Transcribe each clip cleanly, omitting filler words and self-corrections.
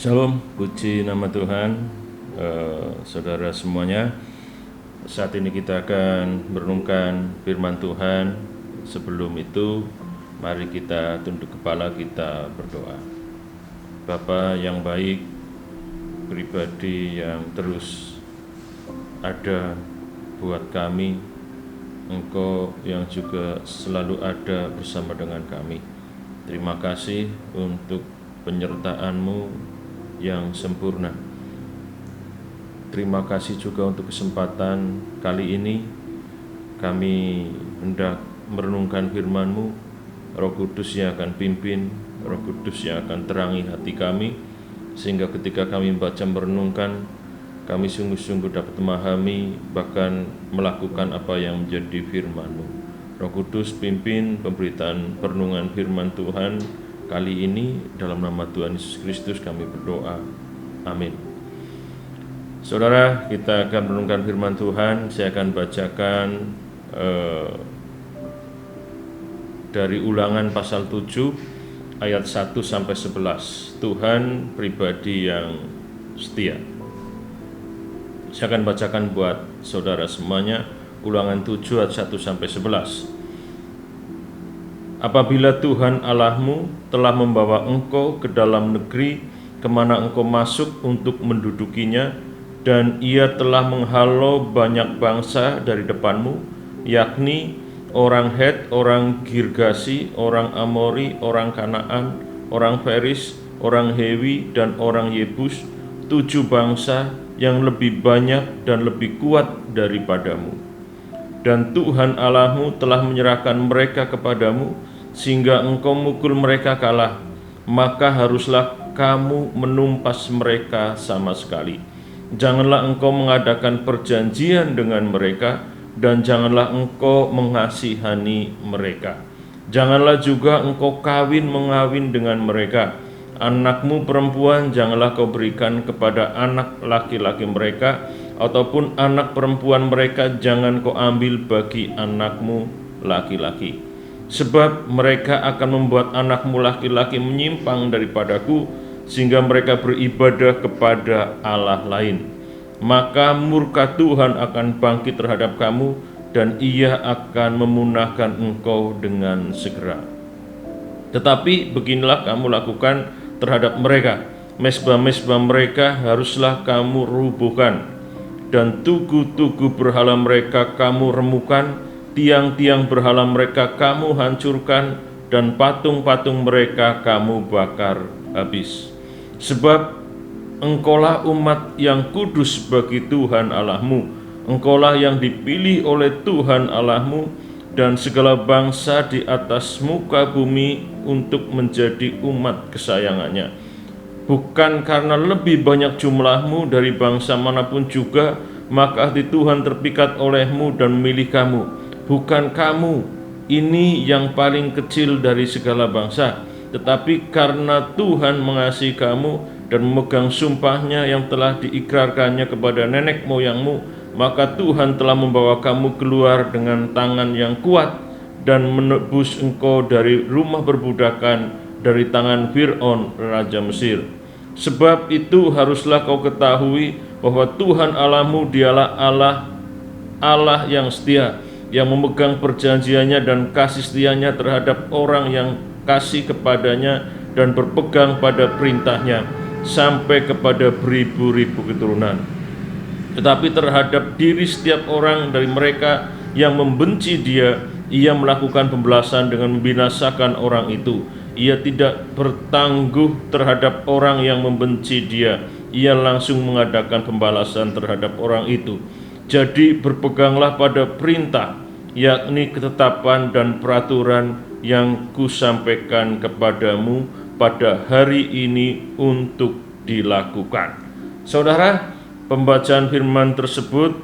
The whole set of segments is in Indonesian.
Shalom, puji nama Tuhan, saudara semuanya. Saat ini kita akan merenungkan firman Tuhan. Sebelum itu, mari kita tunduk kepala, kita berdoa. Bapa yang baik, pribadi yang terus ada buat kami, Engkau yang juga selalu ada bersama dengan kami. Terima kasih untuk penyertaan-Mu yang sempurna. Terima kasih juga untuk kesempatan kali ini kami hendak merenungkan firman-Mu. Roh Kudus yang akan pimpin, Roh Kudus yang akan terangi hati kami, sehingga ketika kami membaca merenungkan, kami sungguh-sungguh dapat memahami, bahkan melakukan apa yang menjadi firman-Mu. Roh Kudus pimpin pemberitaan perenungan firman Tuhan kali ini, dalam nama Tuhan Yesus Kristus kami berdoa. Amin. Saudara, kita akan merenungkan firman Tuhan. Saya akan bacakan dari Ulangan pasal 7 ayat 1 sampai 11. Tuhan pribadi yang setia. Saya akan bacakan buat saudara semuanya. Ulangan 7 ayat 1 sampai 11. Apabila Tuhan Allahmu telah membawa engkau ke dalam negeri kemana engkau masuk untuk mendudukinya, dan Ia telah menghalau banyak bangsa dari depanmu, yakni orang Het, orang Girgasi, orang Amori, orang Kanaan, orang Feris, orang Hewi, dan orang Yebus, 7 bangsa yang lebih banyak dan lebih kuat daripadamu. Dan Tuhan Allahmu telah menyerahkan mereka kepadamu, sehingga engkau mukul mereka kalah. Maka haruslah kamu menumpas mereka sama sekali. Janganlah engkau mengadakan perjanjian dengan mereka, dan janganlah engkau mengasihani mereka. Janganlah juga engkau mengawin dengan mereka. Anakmu perempuan janganlah kau berikan kepada anak laki-laki mereka, ataupun anak perempuan mereka jangan kau ambil bagi anakmu laki-laki. Sebab mereka akan membuat anakmu laki-laki menyimpang daripadaku, sehingga mereka beribadah kepada Allah lain. Maka murka Tuhan akan bangkit terhadap kamu, dan Ia akan memunahkan engkau dengan segera. Tetapi beginilah kamu lakukan terhadap mereka. Mezbah-mezbah mereka haruslah kamu rubuhkan, dan tugu-tugu berhala mereka kamu remukan, tiang-tiang berhala mereka kamu hancurkan, dan patung-patung mereka kamu bakar habis. Sebab engkaulah umat yang kudus bagi Tuhan Allahmu, engkaulah yang dipilih oleh Tuhan Allahmu, dan segala bangsa di atas muka bumi untuk menjadi umat kesayangannya. Bukan karena lebih banyak jumlahmu dari bangsa manapun juga, maka hati Tuhan terpikat olehmu dan memilih kamu. Bukan kamu ini yang paling kecil dari segala bangsa, tetapi karena Tuhan mengasihi kamu dan memegang sumpahnya yang telah diikrarkannya kepada nenek moyangmu, maka Tuhan telah membawa kamu keluar dengan tangan yang kuat dan menebus engkau dari rumah perbudakan, dari tangan Fir'aun raja Mesir. Sebab itu haruslah kau ketahui bahwa Tuhan Allahmu dialah Allah yang setia, yang memegang perjanjiannya dan kasih setianya terhadap orang yang kasih kepadanya dan berpegang pada perintahnya, sampai kepada beribu-ribu keturunan. Tetapi terhadap diri setiap orang dari mereka yang membenci Dia, Ia melakukan pembalasan dengan membinasakan orang itu. Ia tidak bertangguh terhadap orang yang membenci Dia, Ia langsung mengadakan pembalasan terhadap orang itu. Jadi berpeganglah pada perintah, yakni ketetapan dan peraturan yang kusampaikan kepadamu pada hari ini untuk dilakukan. Saudara, pembacaan firman tersebut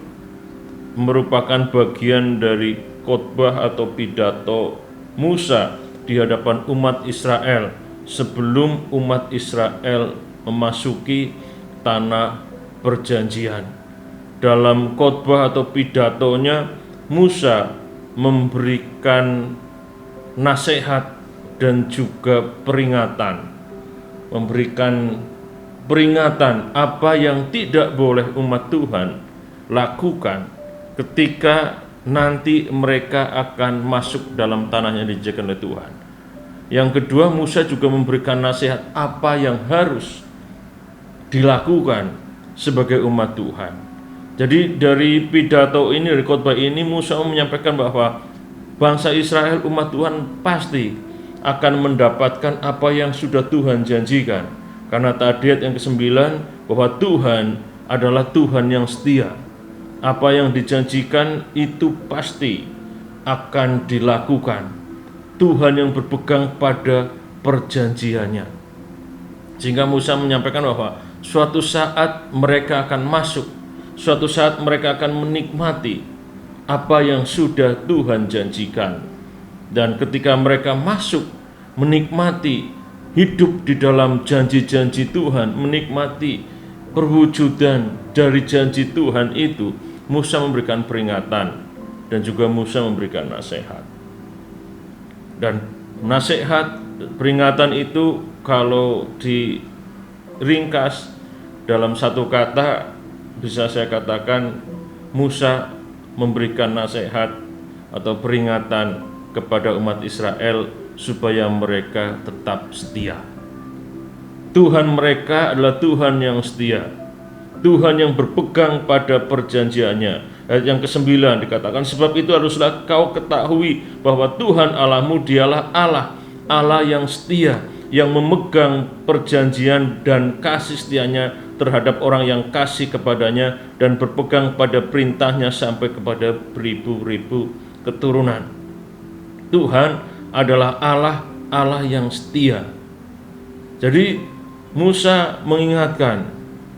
merupakan bagian dari khotbah atau pidato Musa di hadapan umat Israel sebelum umat Israel memasuki tanah perjanjian. Dalam khotbah atau pidatonya, Musa memberikan nasihat dan juga peringatan, memberikan peringatan apa yang tidak boleh umat Tuhan lakukan ketika nanti mereka akan masuk dalam tanah yang dijanjikan oleh Tuhan. Yang kedua, Musa juga memberikan nasihat apa yang harus dilakukan sebagai umat Tuhan. Jadi dari pidato ini, dari khotbah ini, Musa menyampaikan bahwa bangsa Israel, umat Tuhan pasti akan mendapatkan apa yang sudah Tuhan janjikan. Karena tadi ayat yang ke-9 bahwa Tuhan adalah Tuhan yang setia. Apa yang dijanjikan itu pasti akan dilakukan. Tuhan yang berpegang pada perjanjiannya. Sehingga Musa menyampaikan bahwa suatu saat mereka akan masuk, suatu saat mereka akan menikmati apa yang sudah Tuhan janjikan. Dan ketika mereka masuk, menikmati hidup di dalam janji-janji Tuhan, menikmati perwujudan dari janji Tuhan itu, Musa memberikan peringatan dan juga Musa memberikan nasihat. Dan nasihat peringatan itu kalau diringkas dalam satu kata, bisa saya katakan Musa memberikan nasihat atau peringatan kepada umat Israel supaya mereka tetap setia. Tuhan mereka adalah Tuhan yang setia, Tuhan yang berpegang pada perjanjiannya. Ayat yang ke-9 dikatakan, sebab itu haruslah kau ketahui bahwa Tuhan Allahmu dialah Allah, Allah yang setia, yang memegang perjanjian dan kasih setianya terhadap orang yang kasih kepadanya dan berpegang pada perintahnya sampai kepada beribu-ribu keturunan. Tuhan adalah Allah, Allah yang setia. Jadi Musa mengingatkan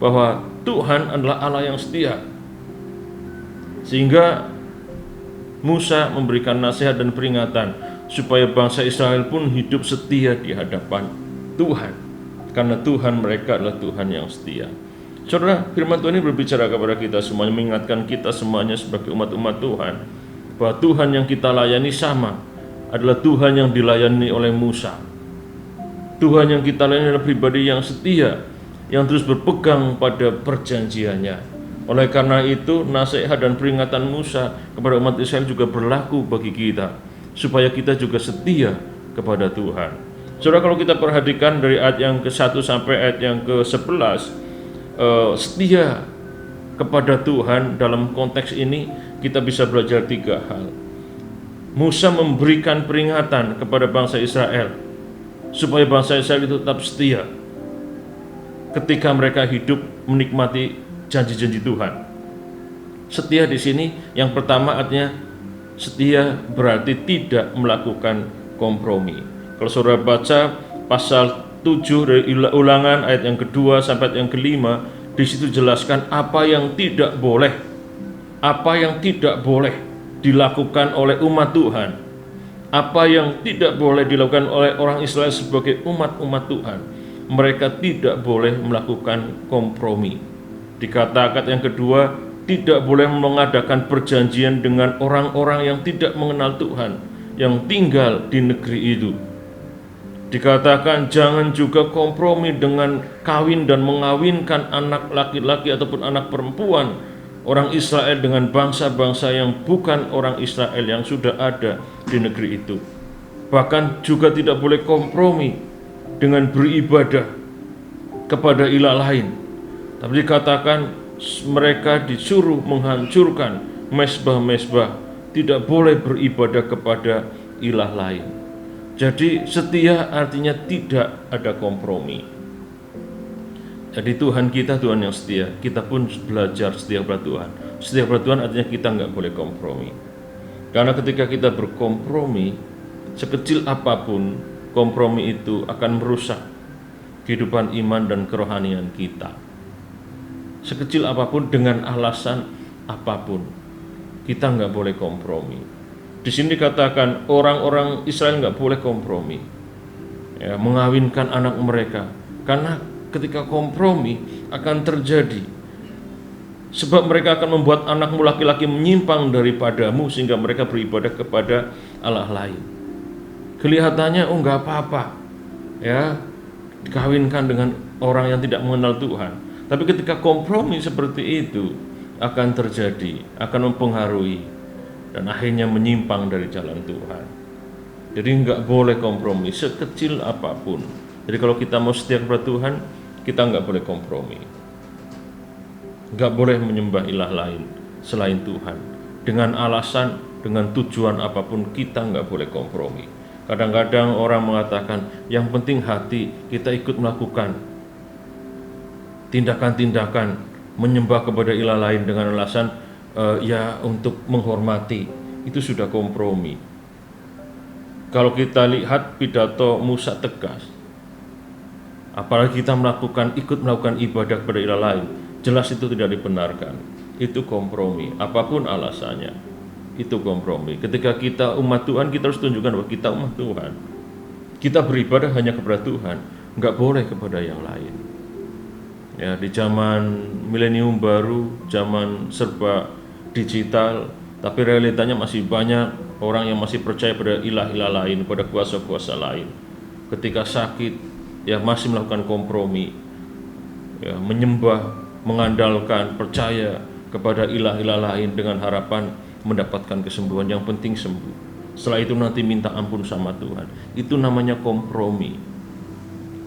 bahwa Tuhan adalah Allah yang setia. Sehingga Musa memberikan nasihat dan peringatan supaya bangsa Israel pun hidup setia di hadapan Tuhan, karena Tuhan mereka adalah Tuhan yang setia. Saudara, firman Tuhan ini berbicara kepada kita semuanya, mengingatkan kita semuanya sebagai umat-umat Tuhan bahwa Tuhan yang kita layani sama adalah Tuhan yang dilayani oleh Musa. Tuhan yang kita layani adalah pribadi yang setia, yang terus berpegang pada perjanjiannya. Oleh karena itu, nasihat dan peringatan Musa kepada umat Israel juga berlaku bagi kita, supaya kita juga setia kepada Tuhan. Saudara, kalau kita perhatikan dari ayat yang ke-1 sampai ayat yang ke-11, setia kepada Tuhan dalam konteks ini kita bisa belajar 3 hal. Musa memberikan peringatan kepada bangsa Israel supaya bangsa Israel itu tetap setia ketika mereka hidup menikmati janji-janji Tuhan. Setia di sini yang pertama artinya setia berarti tidak melakukan kompromi. Kalau saudara baca pasal 7 dari Ulangan ayat yang kedua sampai ayat yang kelima, di situ jelaskan apa yang tidak boleh, apa yang tidak boleh dilakukan oleh umat Tuhan, apa yang tidak boleh dilakukan oleh orang Israel sebagai umat-umat Tuhan. Mereka tidak boleh melakukan kompromi. Dikatakan yang kedua, tidak boleh mengadakan perjanjian dengan orang-orang yang tidak mengenal Tuhan, yang tinggal di negeri itu. Dikatakan jangan juga kompromi dengan kawin dan mengawinkan anak laki-laki ataupun anak perempuan orang Israel dengan bangsa-bangsa yang bukan orang Israel yang sudah ada di negeri itu. Bahkan juga tidak boleh kompromi dengan beribadah kepada ilah lain. Tapi dikatakan mereka disuruh menghancurkan mezbah-mezbah, tidak boleh beribadah kepada ilah lain. Jadi setia artinya tidak ada kompromi. Jadi Tuhan kita Tuhan yang setia, kita pun belajar setia kepada Tuhan. Setia kepada Tuhan artinya kita nggak boleh kompromi. Karena ketika kita berkompromi, sekecil apapun kompromi itu akan merusak kehidupan iman dan kerohanian kita. Sekecil apapun dengan alasan apapun, kita nggak boleh kompromi. Di sini dikatakan orang-orang Israel nggak boleh kompromi, ya, mengawinkan anak mereka, karena ketika kompromi akan terjadi, sebab mereka akan membuat anakmu laki-laki menyimpang daripadamu sehingga mereka beribadah kepada Allah lain. Kelihatannya nggak apa-apa, ya, dikawinkan dengan orang yang tidak mengenal Tuhan. Tapi ketika kompromi seperti itu akan terjadi, akan mempengaruhi dan akhirnya menyimpang dari jalan Tuhan. Jadi nggak boleh kompromi sekecil apapun. Jadi kalau kita mau setia kepada Tuhan, kita nggak boleh kompromi. Nggak boleh menyembah ilah lain selain Tuhan. Dengan alasan, dengan tujuan apapun, kita nggak boleh kompromi. Kadang-kadang orang mengatakan, yang penting hati, kita ikut melakukan tindakan-tindakan menyembah kepada ilah lain dengan alasan ya untuk menghormati. Itu sudah kompromi. Kalau kita lihat pidato Musa tegas, apalagi kita ikut melakukan ibadah kepada ilah lain, jelas itu tidak dibenarkan. Itu kompromi, apapun alasannya, itu kompromi. Ketika kita umat Tuhan, kita harus tunjukkan bahwa kita umat Tuhan. Kita beribadah hanya kepada Tuhan, nggak boleh kepada yang lain. Ya, di zaman milenium baru, zaman serba digital, tapi realitanya masih banyak orang yang masih percaya pada ilah-ilah lain, pada kuasa-kuasa lain. Ketika sakit, ya masih melakukan kompromi, ya, menyembah, mengandalkan, percaya kepada ilah-ilah lain dengan harapan mendapatkan kesembuhan. Yang penting sembuh. Setelah itu nanti minta ampun sama Tuhan. Itu namanya kompromi,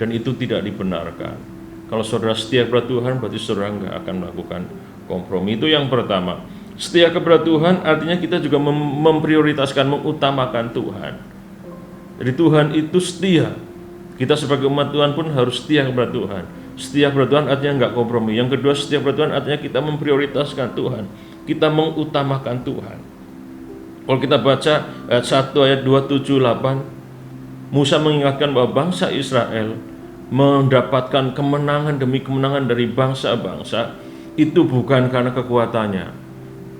dan itu tidak dibenarkan. Kalau saudara setia kepada Tuhan, berarti saudara nggak akan melakukan kompromi. Itu yang pertama. Setia kepada Tuhan artinya kita juga memprioritaskan, mengutamakan Tuhan. Jadi Tuhan itu setia. Kita sebagai umat Tuhan pun harus setia kepada Tuhan. Setia kepada Tuhan artinya nggak kompromi. Yang kedua, setia kepada Tuhan artinya kita memprioritaskan Tuhan. Kita mengutamakan Tuhan. Kalau kita baca ayat 1, ayat 2, 7, 8, Musa mengingatkan bahwa bangsa Israel mendapatkan kemenangan demi kemenangan dari bangsa-bangsa itu bukan karena kekuatannya,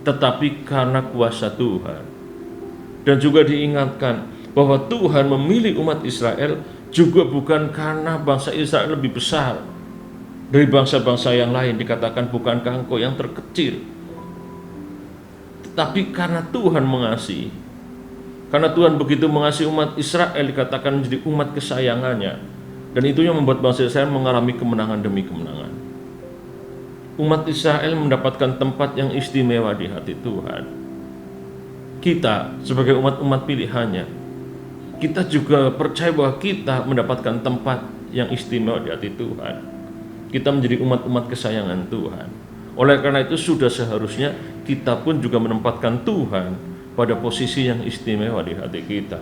tetapi karena kuasa Tuhan. Dan juga diingatkan bahwa Tuhan memilih umat Israel juga bukan karena bangsa Israel lebih besar dari bangsa-bangsa yang lain. Dikatakan, bukankah engkau yang terkecil? Tetapi karena Tuhan mengasihi. Karena Tuhan begitu mengasihi umat Israel, dikatakan menjadi umat kesayangannya. Dan itu yang membuat bangsa Israel mengalami kemenangan demi kemenangan. Umat Israel mendapatkan tempat yang istimewa di hati Tuhan. Kita sebagai umat-umat pilihannya, kita juga percaya bahwa kita mendapatkan tempat yang istimewa di hati Tuhan. Kita menjadi umat-umat kesayangan Tuhan. Oleh karena itu sudah seharusnya kita pun juga menempatkan Tuhan pada posisi yang istimewa di hati kita.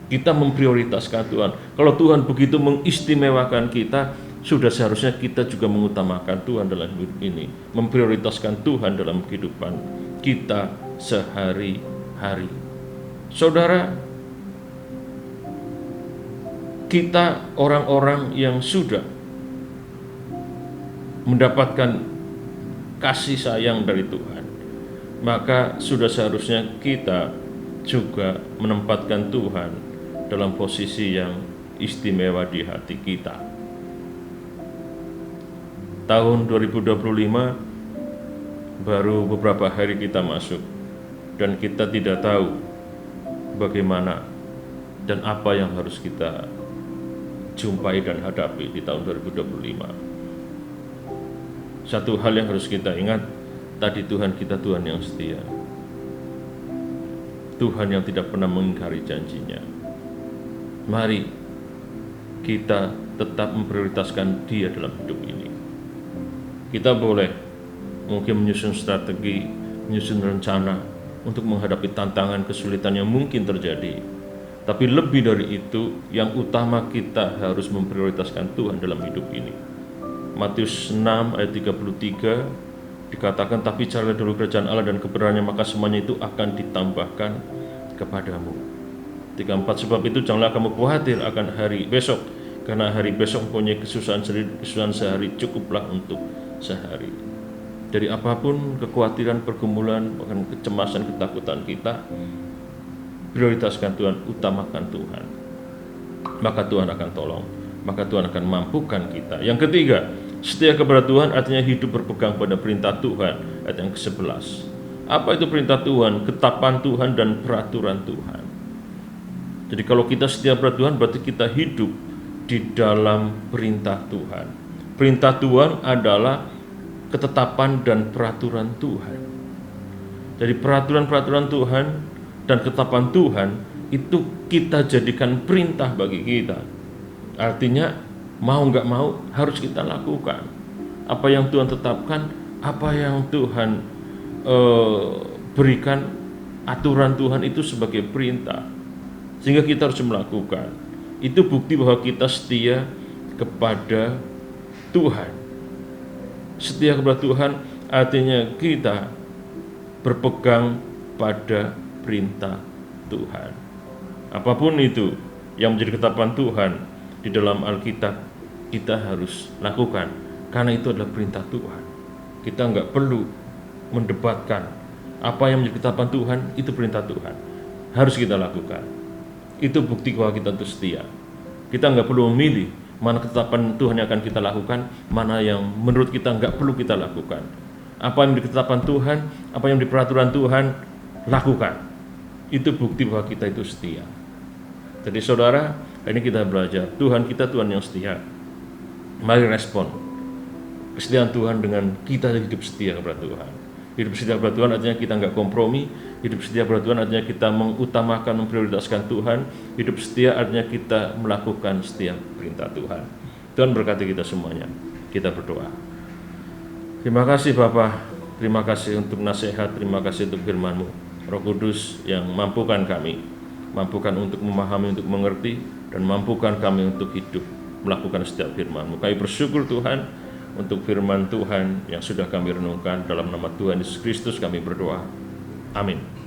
Kita memprioritaskan Tuhan. Kalau Tuhan begitu mengistimewakan kita, sudah seharusnya kita juga mengutamakan Tuhan dalam hidup ini, memprioritaskan Tuhan dalam kehidupan kita sehari-hari. Saudara, kita orang-orang yang sudah mendapatkan kasih sayang dari Tuhan, maka sudah seharusnya kita juga menempatkan Tuhan dalam posisi yang istimewa di hati kita. Tahun 2025 baru beberapa hari kita masuk, dan kita tidak tahu bagaimana dan apa yang harus kita jumpai dan hadapi di tahun 2025. Satu hal yang harus kita ingat, tadi Tuhan kita Tuhan yang setia, Tuhan yang tidak pernah mengingkari janjinya. Mari kita tetap memprioritaskan Dia dalam hidup ini. Kita boleh mungkin menyusun strategi, menyusun rencana untuk menghadapi tantangan kesulitan yang mungkin terjadi. Tapi lebih dari itu, yang utama kita harus memprioritaskan Tuhan dalam hidup ini. Matius 6 ayat 33 dikatakan, tapi carilah dulu kerajaan Allah dan kebenarannya, maka semuanya itu akan ditambahkan kepadamu. 34, sebab itu janganlah kamu khawatir akan hari besok, karena hari besok mempunyai kesusahan sehari cukuplah untuk sehari. Dari apapun kekhawatiran, pergumulan, bahkan kecemasan, ketakutan kita, prioritaskan Tuhan, utamakan Tuhan. Maka Tuhan akan tolong, maka Tuhan akan mampukan kita. Yang ketiga, setia kepada Tuhan artinya hidup berpegang pada perintah Tuhan. Ayat yang ke-11. Apa itu perintah Tuhan? Ketetapan Tuhan dan peraturan Tuhan. Jadi kalau kita setia kepada Tuhan, berarti kita hidup di dalam perintah Tuhan. Perintah Tuhan adalah ketetapan dan peraturan Tuhan. Jadi peraturan-peraturan Tuhan dan ketetapan Tuhan itu kita jadikan perintah bagi kita. Artinya mau nggak mau harus kita lakukan. Apa yang Tuhan tetapkan, apa yang Tuhan berikan, aturan Tuhan itu sebagai perintah. Sehingga kita harus melakukan. Itu bukti bahwa kita setia kepada Tuhan. Setia kepada Tuhan artinya kita berpegang pada perintah Tuhan. Apapun itu yang menjadi ketetapan Tuhan di dalam Alkitab, kita harus lakukan karena itu adalah perintah Tuhan. Kita nggak perlu mendebatkan apa yang menjadi ketetapan Tuhan, itu perintah Tuhan, harus kita lakukan. Itu bukti bahwa kita itu setia. Kita nggak perlu memilih mana ketetapan Tuhan yang akan kita lakukan, mana yang menurut kita nggak perlu kita lakukan. Apa yang menjadi ketetapan Tuhan, apa yang menjadi peraturan Tuhan, lakukan. Itu bukti bahwa kita itu setia. Jadi saudara, ini kita belajar, Tuhan kita Tuhan yang setia. Mari respon kesetiaan Tuhan dengan kita hidup setia kepada Tuhan. Hidup setia kepada Tuhan artinya kita nggak kompromi. Hidup setia kepada Tuhan artinya kita mengutamakan, memprioritaskan Tuhan. Hidup setia artinya kita melakukan setiap perintah Tuhan. Tuhan berkati kita semuanya. Kita berdoa. Terima kasih Bapa, terima kasih untuk nasihat, terima kasih untuk firman-Mu. Roh Kudus yang mampukan kami, mampukan untuk memahami, untuk mengerti, dan mampukan kami untuk hidup melakukan setiap firman-Mu. Kami bersyukur Tuhan untuk firman Tuhan yang sudah kami renungkan. Dalam nama Tuhan Yesus Kristus kami berdoa. Amin.